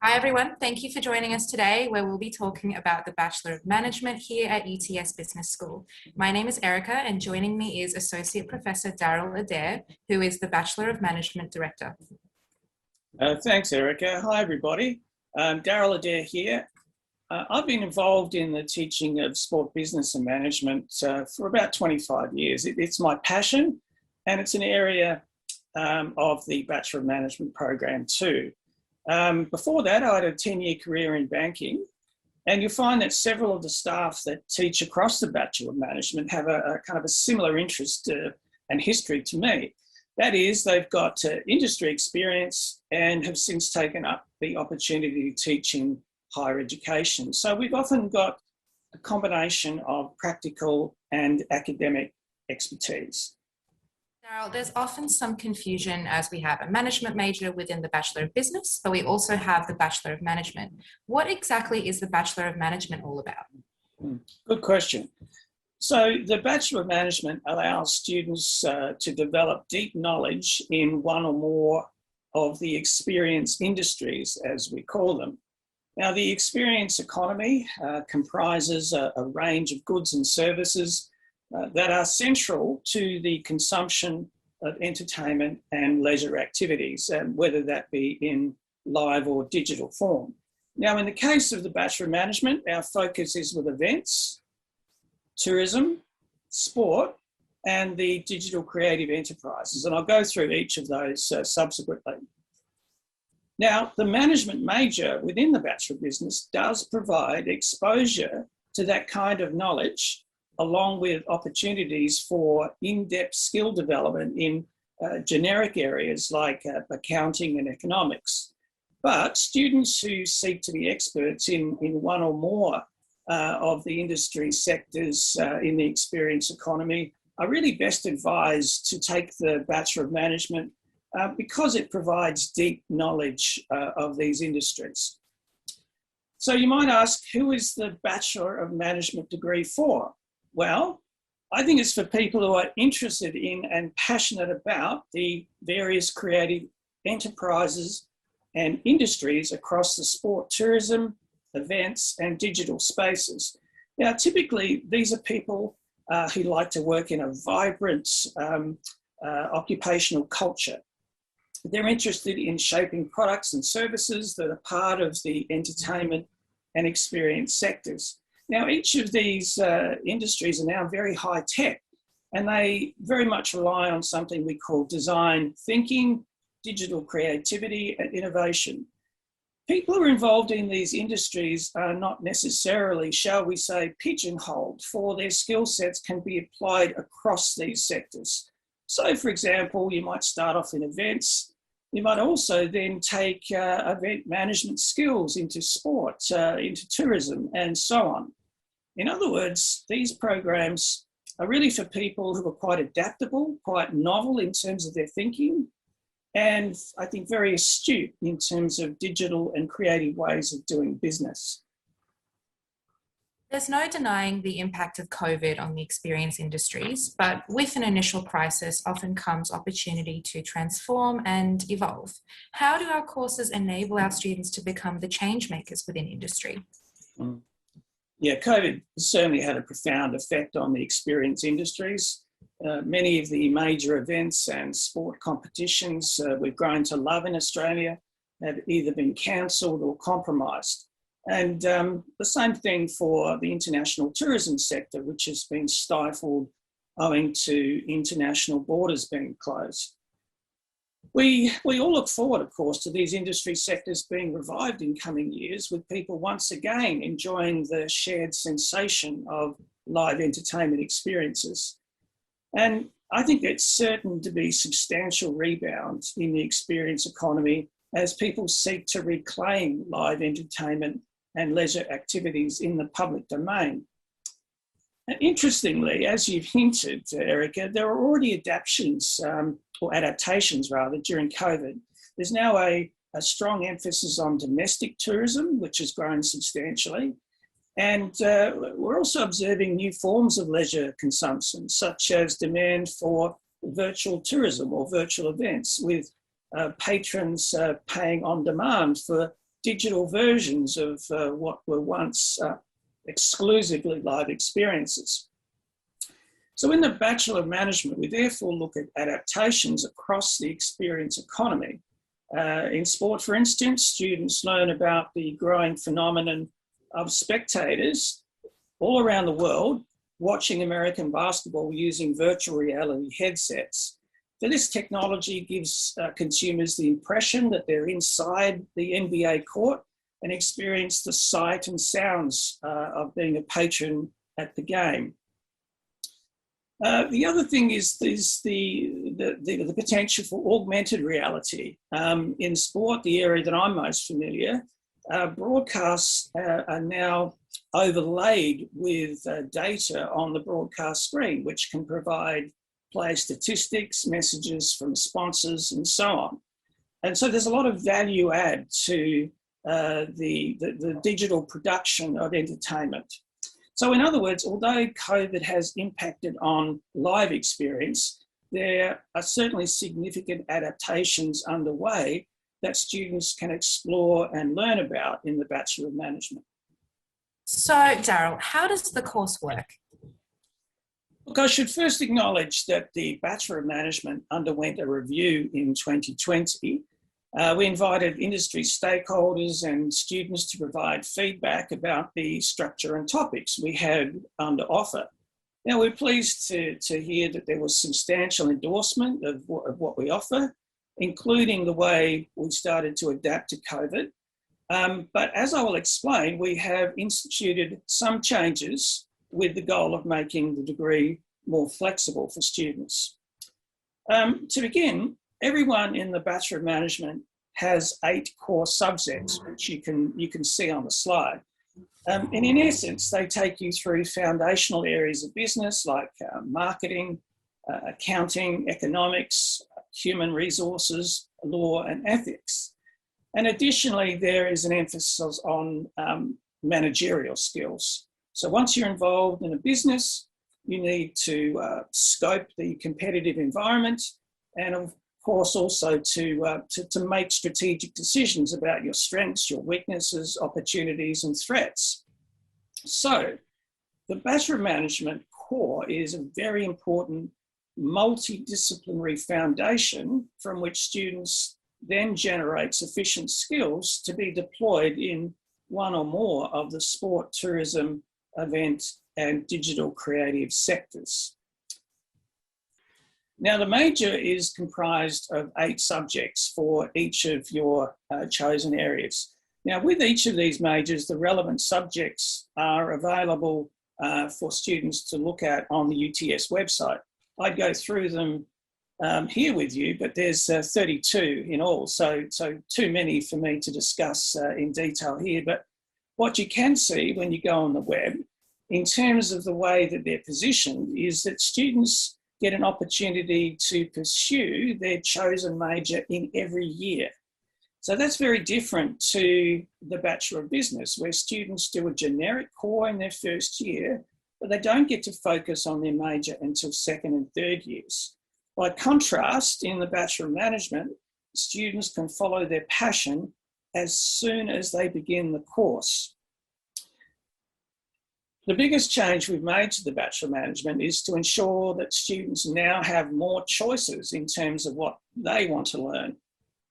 Hi everyone, thank you for joining us today where we'll be talking about the Bachelor of Management here at UTS Business School. My name is Erica and joining me is Associate Professor Daryl Adair, who is the Bachelor of Management Director. Thanks, Erica. Hi, everybody. Daryl Adair here. I've been involved in the teaching of sport business and management for about 25 years. It's my passion, and it's an area of the Bachelor of Management program too. Before that, I had a 10-year career in banking, and you'll find that several of the staff that teach across the Bachelor of Management have a kind of a similar interest and history to me. That is, they've got industry experience and have since taken up the opportunity to teach in higher education. So we've often got a combination of practical and academic expertise. Daryl, there's often some confusion as we have a management major within the Bachelor of Business, but we also have the Bachelor of Management. What exactly is the Bachelor of Management all about? Good question. So the Bachelor of Management allows students to develop deep knowledge in one or more of the experience industries, as we call them. Now, the experience economy comprises a range of goods and services that are central to the consumption of entertainment and leisure activities, whether that be in live or digital form. Now, in the case of the Bachelor of Management, our focus is with events, tourism, sport, and the digital creative enterprises. And I'll go through each of those subsequently. Now, the management major within the Bachelor of Business does provide exposure to that kind of knowledge, along with opportunities for in-depth skill development in generic areas like accounting and economics. But students who seek to be experts in one or more of the industry sectors in the experience economy are really best advised to take the Bachelor of Management because it provides deep knowledge of these industries. So you might ask, who is the Bachelor of Management degree for? Well, I think it's for people who are interested in and passionate about the various creative enterprises and industries across the sport, tourism, events, and digital spaces. Now, typically, these are people who like to work in a vibrant occupational culture. They're interested in shaping products and services that are part of the entertainment and experience sectors. Now, each of these industries are now very high tech, and they very much rely on something we call design thinking, digital creativity, and innovation. People who are involved in these industries are not necessarily, shall we say, pigeonholed, for their skill sets can be applied across these sectors. So, for example, you might start off in events. You might also then take event management skills into sport, into tourism, and so on. In other words, these programs are really for people who are quite adaptable, quite novel in terms of their thinking, and I think very astute in terms of digital and creative ways of doing business. There's no denying the impact of COVID on the experience industries, but with an initial crisis often comes opportunity to transform and evolve. How do our courses enable our students to become the change makers within industry? Yeah, COVID certainly had a profound effect on the experience industries. Many of the major events and sport competitions we've grown to love in Australia have either been cancelled or compromised. And the same thing for the international tourism sector, which has been stifled owing to international borders being closed. We all look forward, of course, to these industry sectors being revived in coming years, with people once again enjoying the shared sensation of live entertainment experiences. And I think it's certain to be substantial rebound in the experience economy as people seek to reclaim live entertainment and leisure activities in the public domain. Interestingly, as you've hinted, Erica, there are already adaptations during COVID. There's now a strong emphasis on domestic tourism, which has grown substantially. And we're also observing new forms of leisure consumption, such as demand for virtual tourism or virtual events, with patrons paying on demand for digital versions of what were once exclusively live experiences. So in the Bachelor of Management, we therefore look at adaptations across the experience economy. In sport, for instance, students learn about the growing phenomenon of spectators all around the world watching American basketball using virtual reality headsets. So this technology gives consumers the impression that they're inside the NBA court and experience the sight and sounds of being a patron at the game. The other thing is the potential for augmented reality. In sport, the area that I'm most familiar, broadcasts are now overlaid with data on the broadcast screen, which can provide player statistics, messages from sponsors, and so on. And so there's a lot of value add to the digital production of entertainment. So in other words, although COVID has impacted on live experience, there are certainly significant adaptations underway that students can explore and learn about in the Bachelor of Management. So, Daryl, how does the course work? Look, I should first acknowledge that the Bachelor of Management underwent a review in 2020. We invited industry stakeholders and students to provide feedback about the structure and topics we had under offer. Now, we're pleased to hear that there was substantial endorsement of what we offer, including the way we started to adapt to COVID. But as I will explain, we have instituted some changes with the goal of making the degree more flexible for students. To begin, everyone in the Bachelor of Management has 8 core subjects, which you can see on the slide. And in essence, they take you through foundational areas of business like marketing, accounting, economics, human resources, law, and ethics. And additionally, there is an emphasis on managerial skills. So once you're involved in a business, you need to scope the competitive environment and of course also to make strategic decisions about your strengths, your weaknesses, opportunities and threats. So the Bachelor of Management core is a very important multidisciplinary foundation from which students then generate sufficient skills to be deployed in one or more of the sport, tourism, event and digital creative sectors. Now, the major is comprised of 8 subjects for each of your chosen areas. Now, with each of these majors, the relevant subjects are available for students to look at on the UTS website. I'd go through them here with you, but there's 32 in all, so too many for me to discuss in detail here. But what you can see when you go on the web, in terms of the way that they're positioned, is that students get an opportunity to pursue their chosen major in every year. So that's very different to the Bachelor of Business, where students do a generic core in their first year, but they don't get to focus on their major until second and third years. By contrast, in the Bachelor of Management, students can follow their passion as soon as they begin the course. The biggest change we've made to the Bachelor of Management is to ensure that students now have more choices in terms of what they want to learn.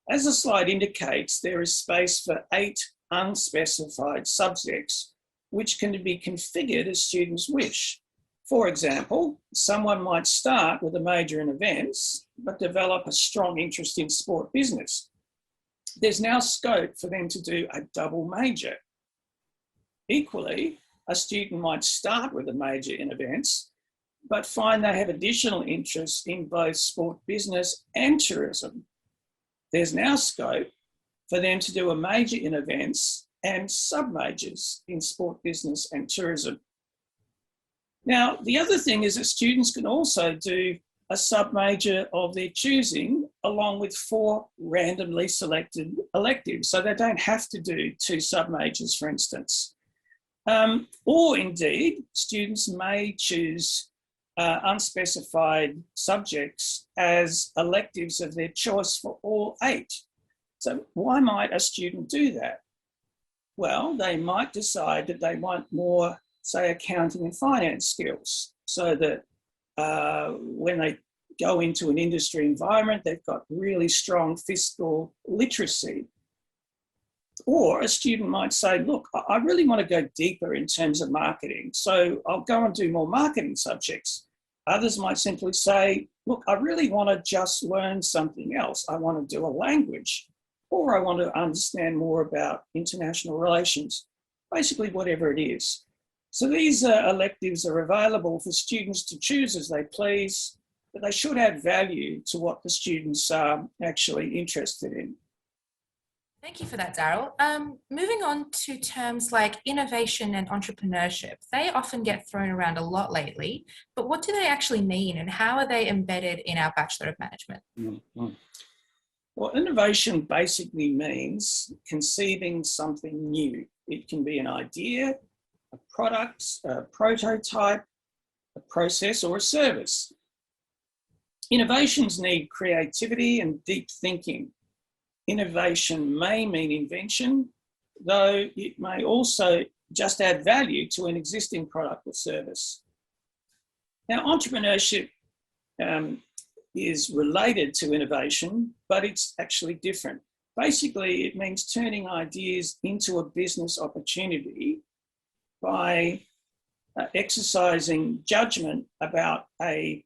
As the slide indicates, there is space for 8 unspecified subjects, which can be configured as students wish. For example, someone might start with a major in events, but develop a strong interest in sport business. There's now scope for them to do a double major. Equally, a student might start with a major in events, but find they have additional interests in both sport business and tourism. There's now scope for them to do a major in events and sub-majors in sport business and tourism. Now, the other thing is that students can also do a sub-major of their choosing along with 4 randomly selected electives. So they don't have to do 2 sub-majors, for instance. Or indeed, students may choose unspecified subjects as electives of their choice for all 8. So why might a student do that? Well, they might decide that they want more, say, accounting and finance skills, so that when they go into an industry environment, they've got really strong fiscal literacy. Or a student might say, look, I really want to go deeper in terms of marketing, so I'll go and do more marketing subjects. Others might simply say, look, I really want to just learn something else. I want to do a language, or I want to understand more about international relations, basically whatever it is. So these electives are available for students to choose as they please, but they should add value to what the students are actually interested in. Thank you for that, Daryl. Moving on to terms like innovation and entrepreneurship. They often get thrown around a lot lately, but what do they actually mean and how are they embedded in our Bachelor of Management? Mm-hmm. Well, innovation basically means conceiving something new. It can be an idea, a product, a prototype, a process, or a service. Innovations need creativity and deep thinking. Innovation may mean invention, though it may also just add value to an existing product or service. Now, entrepreneurship is related to innovation, but it's actually different. Basically, it means turning ideas into a business opportunity by exercising judgment about a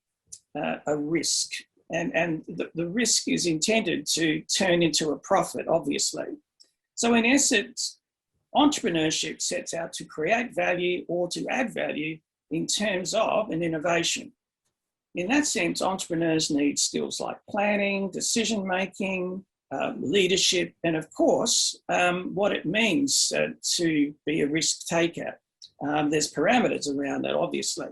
risk. And the risk is intended to turn into a profit, obviously. So in essence, entrepreneurship sets out to create value or to add value in terms of an innovation. In that sense, entrepreneurs need skills like planning, decision-making, leadership, and of course, what it means to be a risk taker. There's parameters around that, obviously.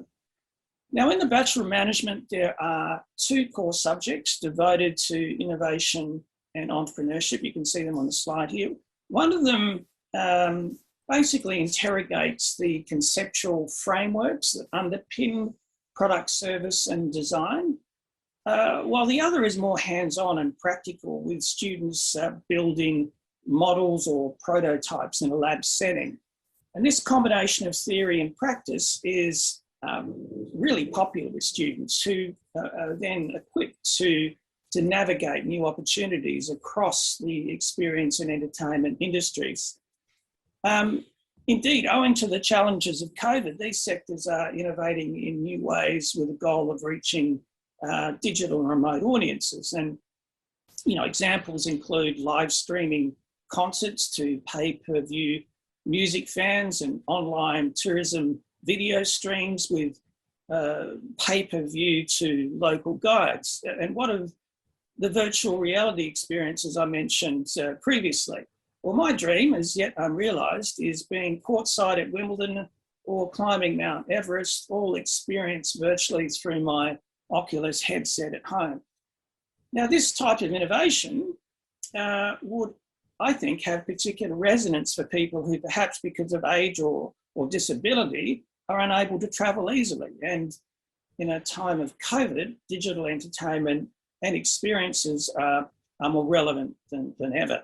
Now, in the Bachelor of Management, there are two core subjects devoted to innovation and entrepreneurship. You can see them on the slide here. One of them basically interrogates the conceptual frameworks that underpin product, service, and design, while the other is more hands-on and practical, with students building models or prototypes in a lab setting. And this combination of theory and practice is really popular with students who are then equipped to navigate new opportunities across the experience and entertainment industries. Indeed, owing to the challenges of COVID, these sectors are innovating in new ways with the goal of reaching digital and remote audiences. And, you know, examples include live streaming concerts to pay-per-view music fans and online tourism video streams with pay-per-view to local guides. And what of the virtual reality experiences I mentioned previously? Well, my dream, as yet unrealised, is being courtside at Wimbledon or climbing Mount Everest, all experienced virtually through my Oculus headset at home. Now, this type of innovation would, I think, have particular resonance for people who perhaps because of age or disability are unable to travel easily. And in a time of COVID, digital entertainment and experiences are more relevant than ever.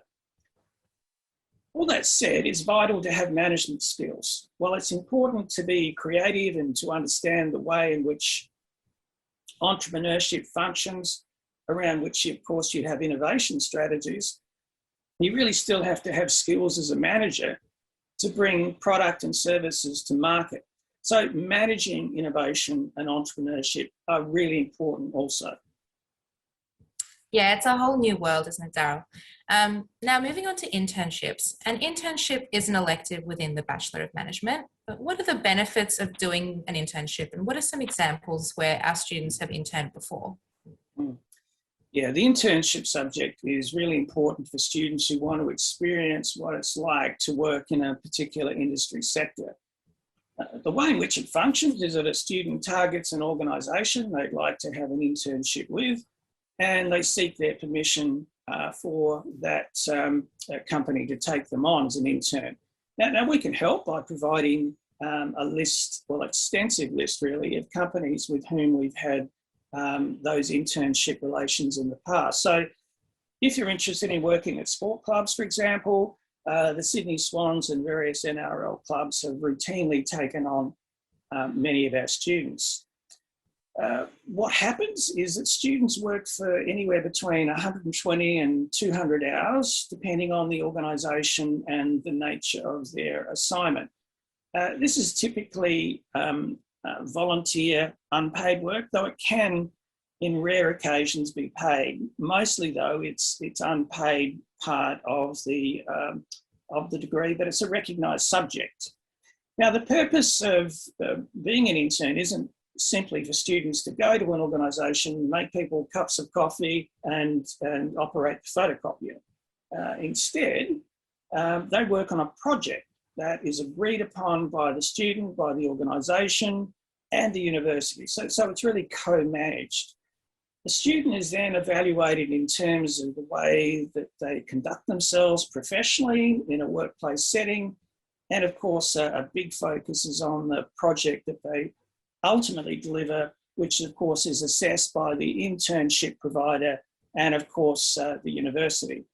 All that said, it's vital to have management skills. While it's important to be creative and to understand the way in which entrepreneurship functions, around which, of course, you'd have innovation strategies, you really still have to have skills as a manager to bring product and services to market. So managing innovation and entrepreneurship are really important also. Yeah, it's a whole new world, isn't it, Daryl? Now, moving on to internships. An internship is an elective within the Bachelor of Management, but what are the benefits of doing an internship and what are some examples where our students have interned before? Yeah, the internship subject is really important for students who want to experience what it's like to work in a particular industry sector. The way in which it functions is that a student targets an organisation they'd like to have an internship with, and they seek their permission for that company to take them on as an intern. Now we can help by providing a list, well, extensive list really, of companies with whom we've had those internship relations in the past. So if you're interested in working at sport clubs, for example, the Sydney Swans and various NRL clubs have routinely taken on many of our students. What happens is that students work for anywhere between 120 and 200 hours, depending on the organisation and the nature of their assignment. This is typically volunteer, unpaid work, though it can, in rare occasions, be paid. Mostly, though, it's unpaid part of the degree, but it's a recognised subject. Now, the purpose of being an intern isn't simply for students to go to an organisation, make people cups of coffee and operate the photocopier. Instead, they work on a project that is agreed upon by the student, by the organisation and the university. So it's really co-managed. The student is then evaluated in terms of the way that they conduct themselves professionally in a workplace setting. And of course, a big focus is on the project that they ultimately deliver, which of course is assessed by the internship provider and of course the university.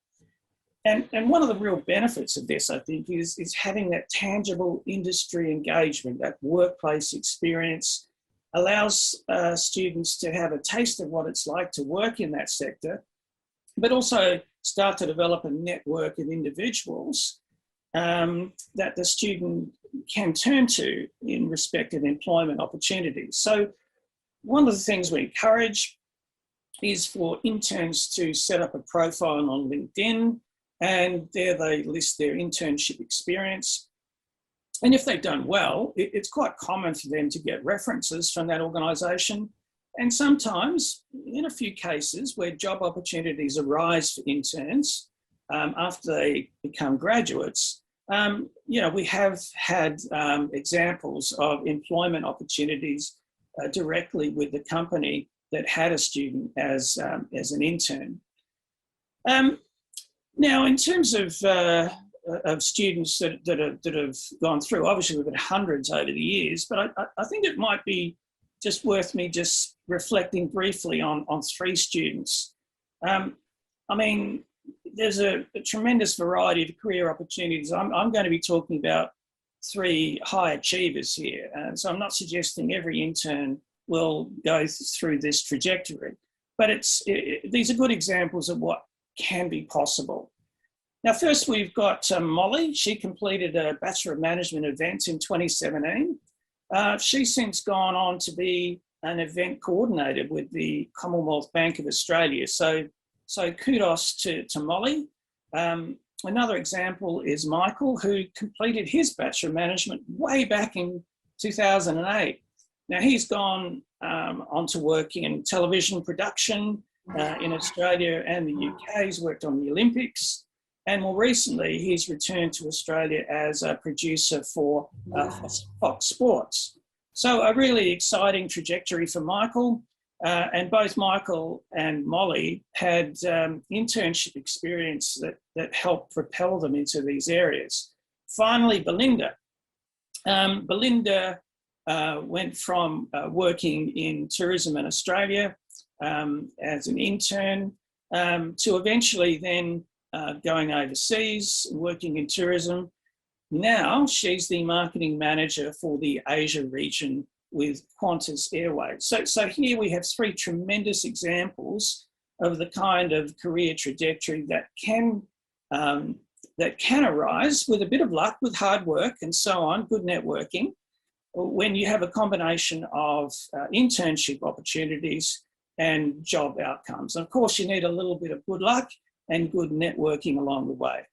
And one of the real benefits of this, I think, is having that tangible industry engagement, that workplace experience allows students to have a taste of what it's like to work in that sector, but also start to develop a network of individuals that the student can turn to in respect of employment opportunities. So one of the things we encourage is for interns to set up a profile on LinkedIn, and there they list their internship experience. And if they've done well, it's quite common for them to get references from that organisation. And sometimes, in a few cases, where job opportunities arise for interns after they become graduates, we have had examples of employment opportunities directly with the company that had a student as an intern. Now, in terms of students that have gone through, obviously we've had hundreds over the years, but I think it might be just worth me just reflecting briefly on three students. I mean, there's a tremendous variety of career opportunities. I'm going to be talking about three high achievers here. And so I'm not suggesting every intern will go through this trajectory, but these are good examples of what can be possible. Now, first we've got Molly. She completed a Bachelor of Management event in 2017. She's since gone on to be an event coordinator with the Commonwealth Bank of Australia. So kudos to Molly. Another example is Michael, who completed his Bachelor of Management way back in 2008. Now he's gone on to work in television production in Australia and the UK. He's worked on the Olympics. And more recently, he's returned to Australia as a producer for Fox Sports. So a really exciting trajectory for Michael. And both Michael and Molly had internship experience that helped propel them into these areas. Finally, Belinda. Belinda went from working in tourism in Australia as an intern to eventually then going overseas, working in tourism. Now she's the marketing manager for the Asia region with Qantas Airways. So here we have three tremendous examples of the kind of career trajectory that can arise with a bit of luck, with hard work and so on, good networking, when you have a combination of internship opportunities and job outcomes. And of course, you need a little bit of good luck and good networking along the way.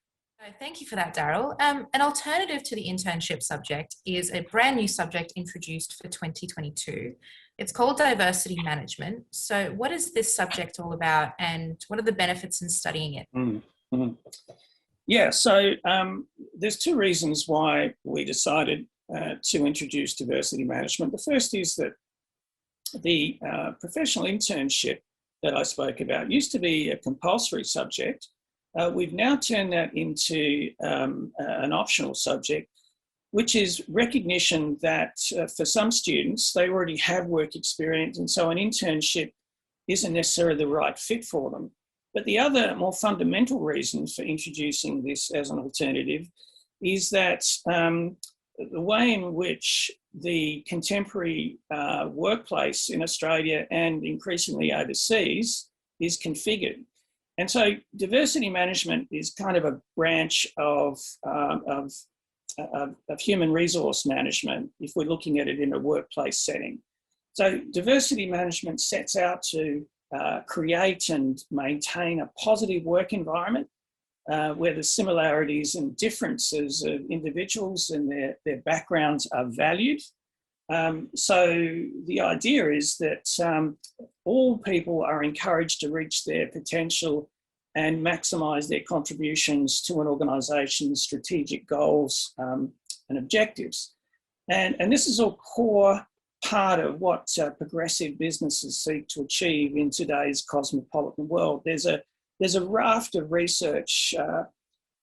Thank you for that, Daryl. An alternative to the internship subject is a brand new subject introduced for 2022. It's called diversity management. So what is this subject all about and what are the benefits in studying it? Mm-hmm. Yeah, so there's two reasons why we decided to introduce diversity management. The first is that the professional internship that I spoke about used to be a compulsory subject. We've now turned that into an optional subject, which is recognition that for some students, they already have work experience, and so an internship isn't necessarily the right fit for them. But the other more fundamental reason for introducing this as an alternative is that the way in which the contemporary workplace in Australia and increasingly overseas is configured. And so diversity management is kind of a branch of human resource management if we're looking at it in a workplace setting. So diversity management sets out to create and maintain a positive work environment where the similarities and differences of individuals and their backgrounds are valued. So the idea is that all people are encouraged to reach their potential and maximise their contributions to an organisation's strategic goals and objectives. And this is a core part of what progressive businesses seek to achieve in today's cosmopolitan world. There's a raft of research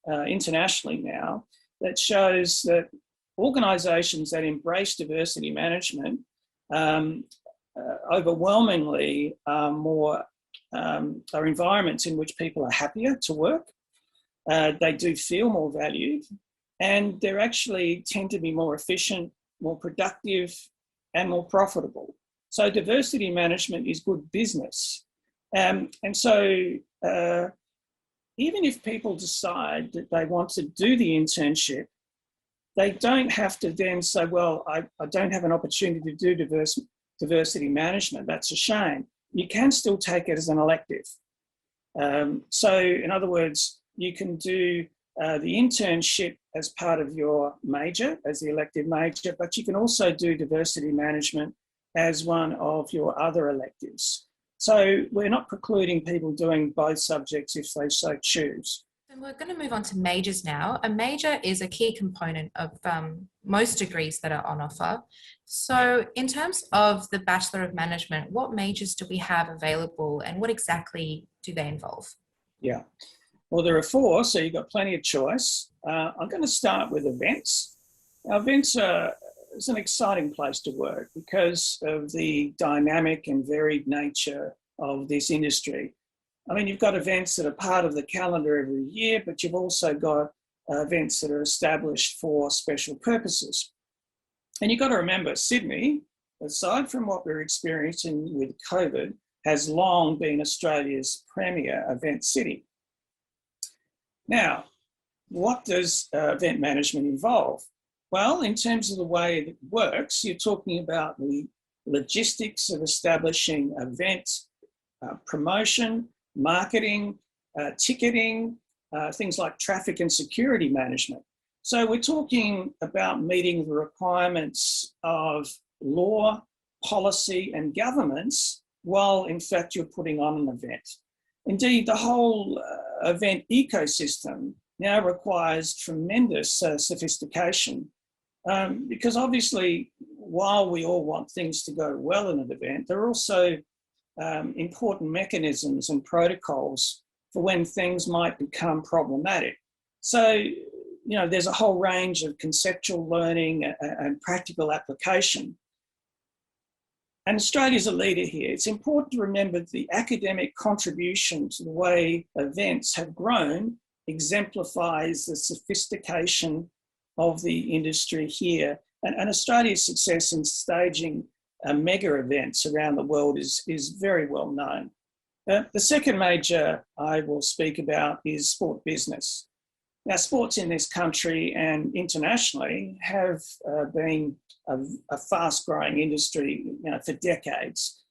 internationally now that shows that organisations that embrace diversity management overwhelmingly are environments in which people are happier to work. They do feel more valued, and they actually tend to be more efficient, more productive, and more profitable. So diversity management is good business. And so even if people decide that they want to do the internship, they don't have to then say, well, I don't have an opportunity to do diversity management. That's a shame. You can still take it as an elective. So in other words, you can do the internship as part of your major, as the elective major, but you can also do diversity management as one of your other electives. So we're not precluding people doing both subjects if they so choose. And we're going to move on to majors now. A major is a key component of most degrees that are on offer. So in terms of the Bachelor of Management, what majors do we have available and what exactly do they involve? Yeah, well, there are 4, so you've got plenty of choice. I'm going to start with events. Now, events is an exciting place to work because of the dynamic and varied nature of this industry. I mean, you've got events that are part of the calendar every year, but you've also got events that are established for special purposes. And you've got to remember, Sydney, aside from what we're experiencing with COVID, has long been Australia's premier event city. Now, what does event management involve? Well, in terms of the way it works, you're talking about the logistics of establishing event promotion, marketing, ticketing, things like traffic and security management. So we're talking about meeting the requirements of law, policy and governments while in fact you're putting on an event. Indeed, the whole event ecosystem now requires tremendous sophistication because obviously while we all want things to go well in an event, there are also important mechanisms and protocols for when things might become problematic. So, you know, there's a whole range of conceptual learning and practical application. And Australia's a leader here. It's important to remember the academic contribution to the way events have grown exemplifies the sophistication of the industry here. And Australia's success in staging mega events around the world is very well known. The second major I will speak about is sport business. Now, sports in this country and internationally have been a fast-growing industry, you know, for decades.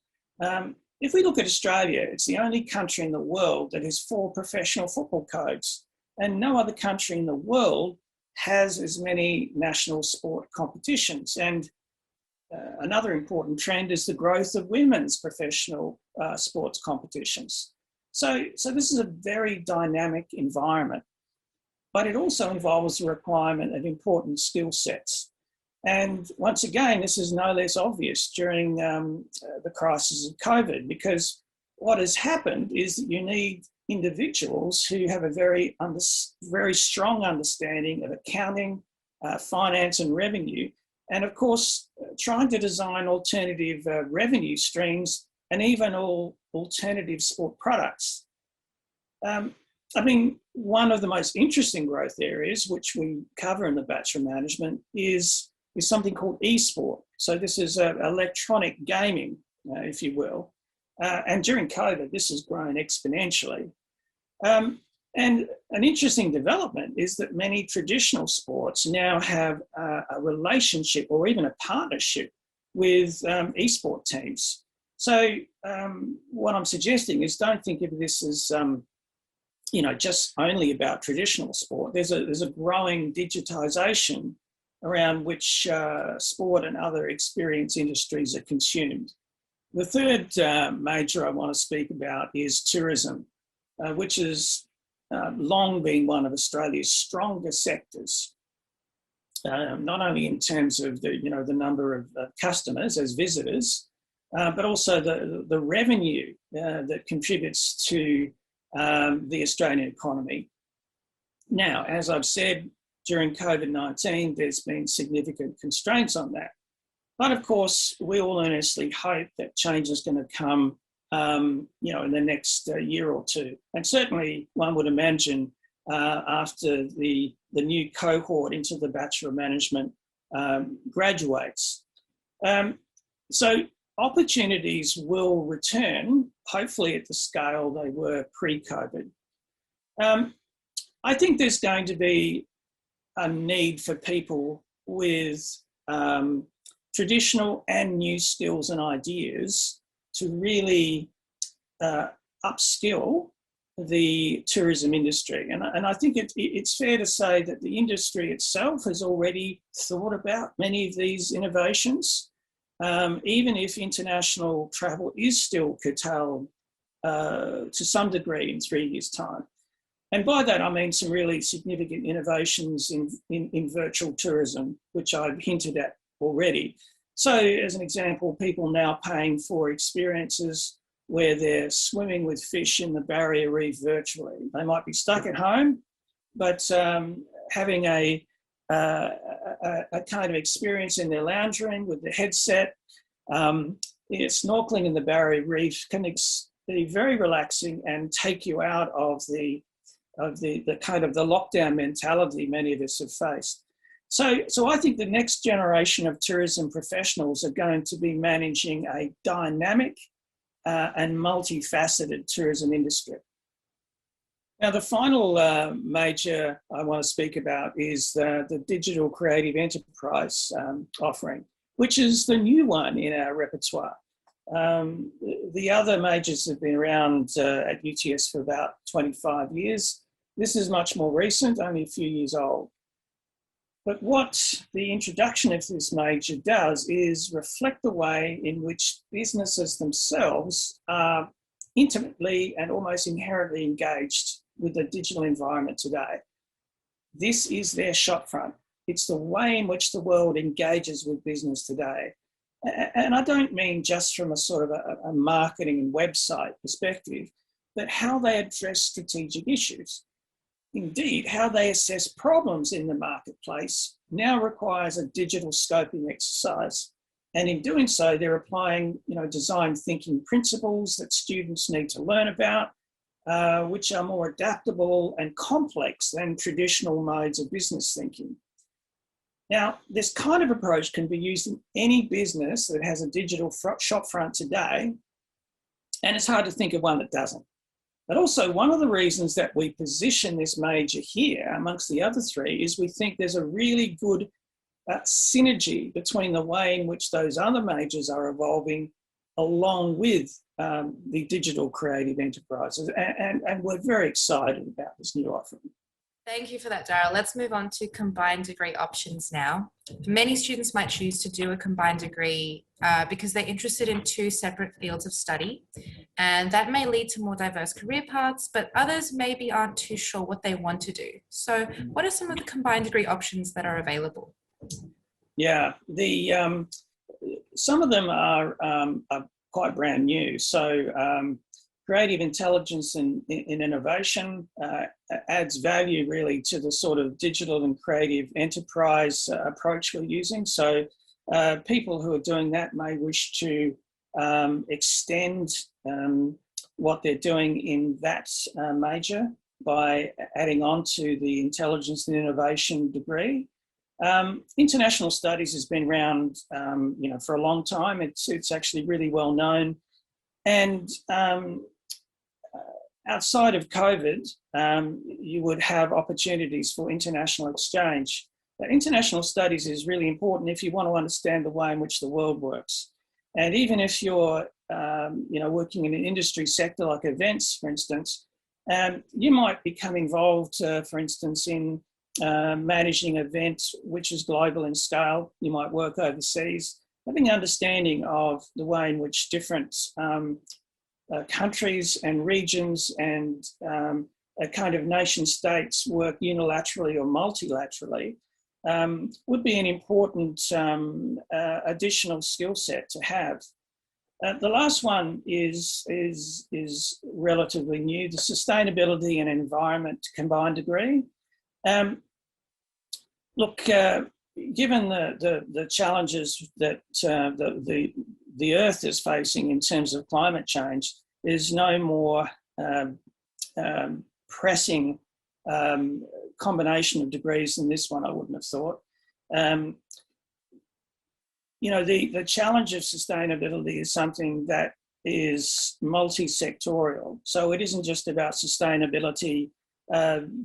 If we look at Australia, it's the only country in the world that has 4 professional football codes, and no other country in the world has as many national sport competitions. And another important trend is the growth of women's professional sports competitions. So this is a very dynamic environment, but it also involves the requirement of important skill sets. And once again, this is no less obvious during the crisis of COVID, because what has happened is that you need individuals who have a very strong understanding of accounting, finance and revenue, and of course, trying to design alternative revenue streams and even all alternative sport products. I mean, one of the most interesting growth areas, which we cover in the Bachelor of Management, is something called esport. So this is electronic gaming, if you will. And during COVID, this has grown exponentially. And an interesting development is that many traditional sports now have a relationship or even a partnership with esport teams. So what I'm suggesting is don't think of this as just only about traditional sport. There's a growing digitisation around which sport and other experience industries are consumed. The third major I want to speak about is tourism, which has long been one of Australia's stronger sectors, not only in terms of the number of customers as visitors, but also the revenue that contributes to the Australian economy. Now, as I've said, during COVID-19, there's been significant constraints on that. But of course, we all earnestly hope that change is going to come, in the next year or two. And certainly one would imagine after the new cohort into the Bachelor of Management graduates. So opportunities will return, hopefully at the scale they were pre-COVID. I think there's going to be a need for people with traditional and new skills and ideas to really upskill the tourism industry. And I think it's fair to say that the industry itself has already thought about many of these innovations, even if international travel is still curtailed to some degree in 3 years' time. And by that, I mean some really significant innovations in virtual tourism, which I've hinted at already. So as an example, people now paying for experiences where they're swimming with fish in the barrier reef virtually. They might be stuck at home, but having a kind of experience in their lounge room with the headset, snorkeling in the barrier reef can be very relaxing and take you out of the kind of the lockdown mentality many of us have faced. So I think the next generation of tourism professionals are going to be managing a dynamic and multifaceted tourism industry. Now, the final major I want to speak about is the digital creative enterprise offering, which is the new one in our repertoire. The other majors have been around at UTS for about 25 years. This is much more recent, only a few years old. But what the introduction of this major does is reflect the way in which businesses themselves are intimately and almost inherently engaged with the digital environment today. This is their shopfront. It's the way in which the world engages with business today. And I don't mean just from a sort of a marketing and website perspective, but how they address strategic issues. Indeed, how they assess problems in the marketplace now requires a digital scoping exercise. And in doing so, they're applying, design thinking principles that students need to learn about, which are more adaptable and complex than traditional modes of business thinking. Now, this kind of approach can be used in any business that has a digital shopfront today, and it's hard to think of one that doesn't. But also, one of the reasons that we position this major here amongst the other three is we think there's a really good synergy between the way in which those other majors are evolving along with the digital creative enterprises. And we're very excited about this new offering. Thank you for that, Darryl. Let's move on to combined degree options now. Many students might choose to do a combined degree because they're interested in two separate fields of study, and that may lead to more diverse career paths, but others maybe aren't too sure what they want to do. So what are some of the combined degree options that are available? Yeah, some of them are quite brand new. So creative intelligence and innovation adds value really to the sort of digital and creative enterprise approach we're using. So people who are doing that may wish to extend what they're doing in that major by adding on to the intelligence and innovation degree. International studies has been around, for a long time. It's actually really well known. And outside of COVID, you would have opportunities for international exchange. But international studies is really important if you want to understand the way in which the world works. And even if you're, working in an industry sector like events, for instance, you might become involved, for instance, in managing an event which is global in scale. You might work overseas. Having an understanding of the way in which different countries and regions and a kind of nation states work unilaterally or multilaterally would be an important additional skill set to have. The last one is relatively new, the sustainability and environment combined degree. Given the challenges that the Earth is facing in terms of climate change, there's no more pressing combination of degrees than this one, I wouldn't have thought. The challenge of sustainability is something that is multi-sectorial. So it isn't just about sustainability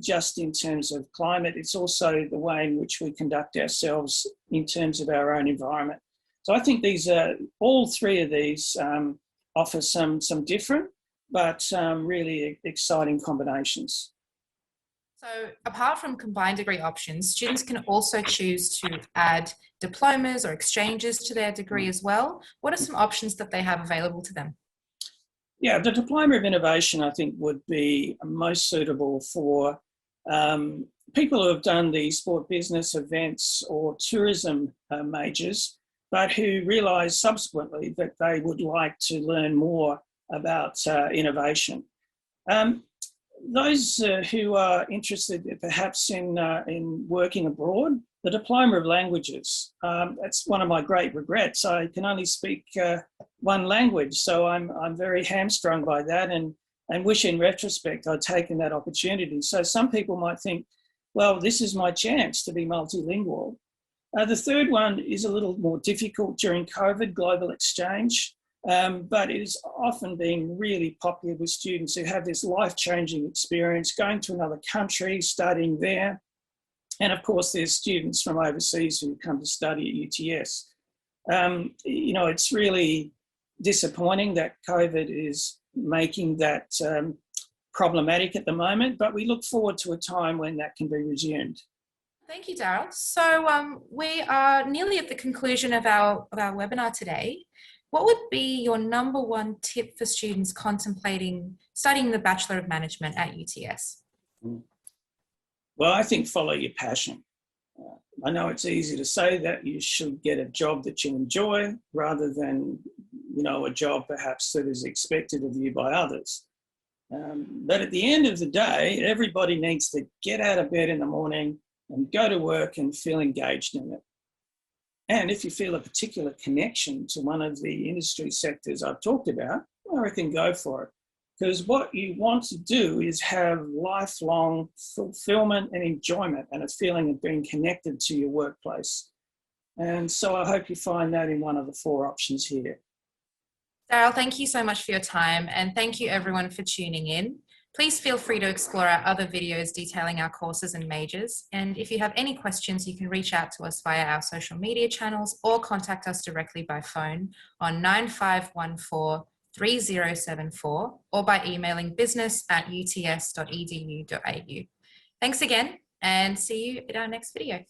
just in terms of climate, it's also the way in which we conduct ourselves in terms of our own environment. So I think all three of these offer some different but really exciting combinations. So apart from combined degree options, students can also choose to add diplomas or exchanges to their degree as well. What are some options that they have available to them? Yeah, the Diploma of Innovation, I think, would be most suitable for people who have done the sport business, events or tourism majors, but who realise subsequently that they would like to learn more about innovation. Those who are interested perhaps in working abroad, the Diploma of Languages, that's one of my great regrets. I can only speak one language, so I'm very hamstrung by that and wish in retrospect I'd taken that opportunity. So some people might think, well, this is my chance to be multilingual. The third one is a little more difficult during COVID, global exchange. But it is often being really popular with students who have this life-changing experience, going to another country, studying there. And of course, there's students from overseas who come to study at UTS. It's really disappointing that COVID is making that problematic at the moment, but we look forward to a time when that can be resumed. Thank you, Daryl. So we are nearly at the conclusion of our webinar today. What would be your number one tip for students contemplating studying the Bachelor of Management at UTS? Well, I think follow your passion. I know it's easy to say that you should get a job that you enjoy rather than, a job perhaps that is expected of you by others. But at the end of the day, everybody needs to get out of bed in the morning and go to work and feel engaged in it. And if you feel a particular connection to one of the industry sectors I've talked about, I reckon go for it. Because what you want to do is have lifelong fulfillment and enjoyment and a feeling of being connected to your workplace. And so I hope you find that in one of the four options here. Daryl, thank you so much for your time, and thank you everyone for tuning in. Please feel free to explore our other videos detailing our courses and majors. And if you have any questions, you can reach out to us via our social media channels or contact us directly by phone on 9514 3074 or by emailing business@uts.edu.au. Thanks again, and see you in our next video.